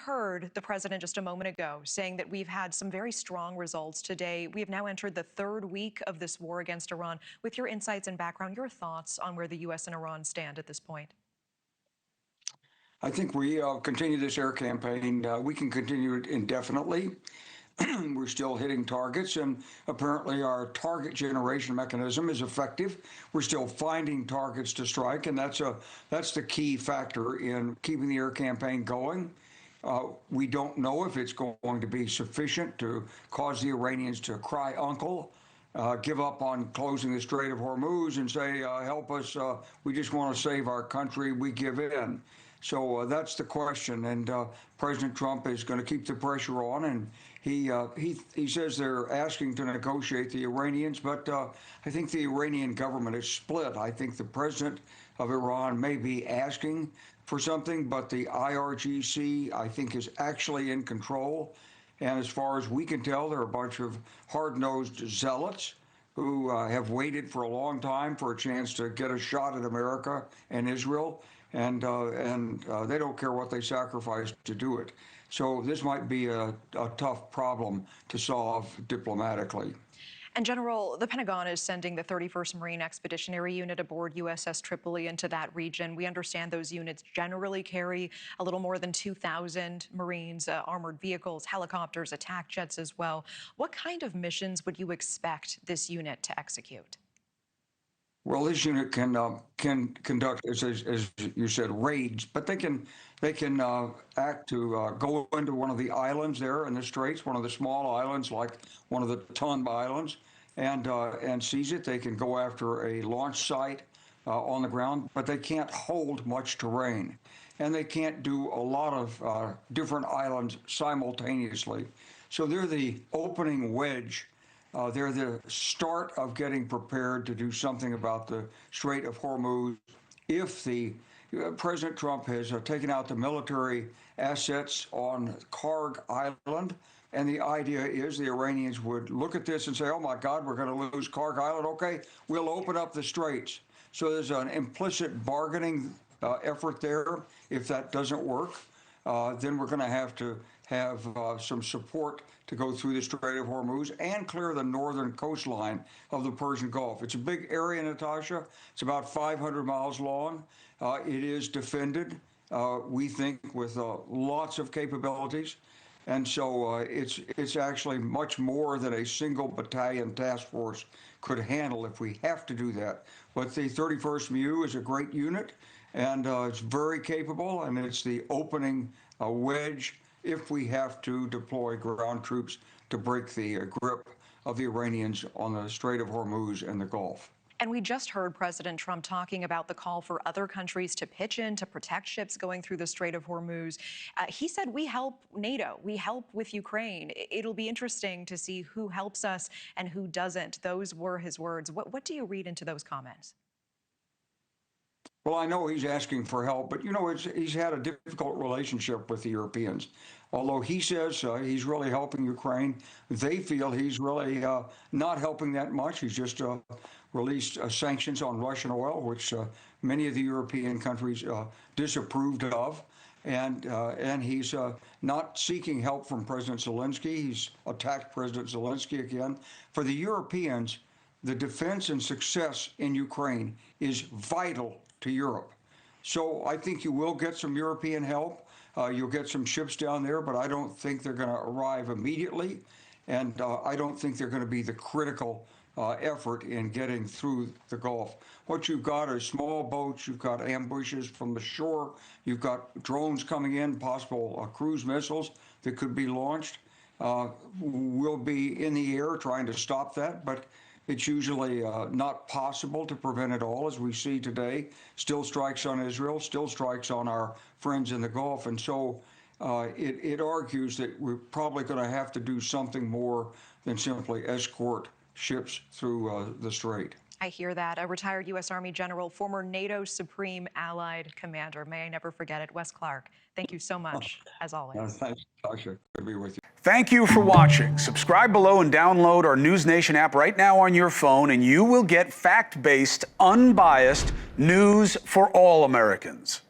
heard the president just a moment ago saying that we've had some very strong results today. We have now entered the third week of this war against Iran. With your insights and background, your thoughts on where the U.S. and Iran stand at this point? I think we continue this air campaign. We can continue it indefinitely. We're still hitting targets, and apparently our target generation mechanism is effective. We're still finding targets to strike, and that's the key factor in keeping the air campaign going. We don't know if it's going to be sufficient to cause the Iranians to cry uncle, give up on closing the Strait of Hormuz and say, help us, we just want to save our country, we give in. So that's the question, and President Trump is going to keep the pressure on, and he says they're asking to negotiate the Iranians, but I think the Iranian government is split. I think the president of Iran may be asking for something, but the IRGC, I think, is actually in control. And as far as we can tell, there are a bunch of hard-nosed zealots who have waited for a long time for a chance to get a shot at America and Israel, and they don't care what they sacrifice to do it. So this might be a tough problem to solve diplomatically. And General, the Pentagon is sending the 31st Marine Expeditionary Unit aboard USS Tripoli into that region. We understand those units generally carry a little more than 2,000 Marines, armored vehicles, helicopters, attack jets as well. What kind of missions would you expect this unit to execute? Well, this unit can conduct, as you said, raids, but they can act to go into one of the islands there in the Straits, one of the small islands, like one of the Ton Islands, and seize it. They can go after a launch site on the ground, but they can't hold much terrain, and they can't do a lot of different islands simultaneously. So they're the opening wedge. They're the start of getting prepared to do something about the Strait of Hormuz. If President Trump has taken out the military assets on Karg Island, and the idea is the Iranians would look at this and say, oh my God, we're going to lose Karg Island. Okay, we'll open up the straits. So there's an implicit bargaining effort there. If that doesn't work, then we're going to have some support to go through the Strait of Hormuz and clear the northern coastline of the Persian Gulf. It's a big area, Natasha. It's about 500 miles long. It is defended, we think, with lots of capabilities. And so it's actually much more than a single battalion task force could handle if we have to do that. But the 31st MU is a great unit, and it's very capable, and it's the opening wedge if we have to deploy ground troops to break the grip of the Iranians on the Strait of Hormuz and the Gulf. And we just heard President Trump talking about the call for other countries to pitch in to protect ships going through the Strait of Hormuz. He said, we help NATO, we help with Ukraine. It'll be interesting to see who helps us and who doesn't. Those were his words. What do you read into those comments? Well, I know he's asking for help, but, you know, he's had a difficult relationship with the Europeans. Although he says he's really helping Ukraine, they feel he's really not helping that much. He's just released sanctions on Russian oil, which many of the European countries disapproved of. And he's not seeking help from President Zelensky. He's attacked President Zelensky again. For the Europeans, the defense and success in Ukraine is vital to Europe. So I think you will get some European help. You'll get some ships down there, but I don't think they're going to arrive immediately. And I don't think they're going to be the critical effort in getting through the Gulf. What you've got are small boats, you've got ambushes from the shore, you've got drones coming in, possible cruise missiles that could be launched. We'll be in the air trying to stop that, but it's usually not possible to prevent it all, as we see today. Still strikes on Israel, still strikes on our friends in the Gulf. And so it argues that we're probably going to have to do something more than simply escort ships through the strait. I hear that. A retired U.S. Army general, former NATO Supreme Allied Commander. May I never forget it, Wes Clark. Thank you so much, as always. Thanks, Tasha. Good to be with you. Thank you for watching. Subscribe below and download our NewsNation app right now on your phone, and you will get fact-based, unbiased news for all Americans.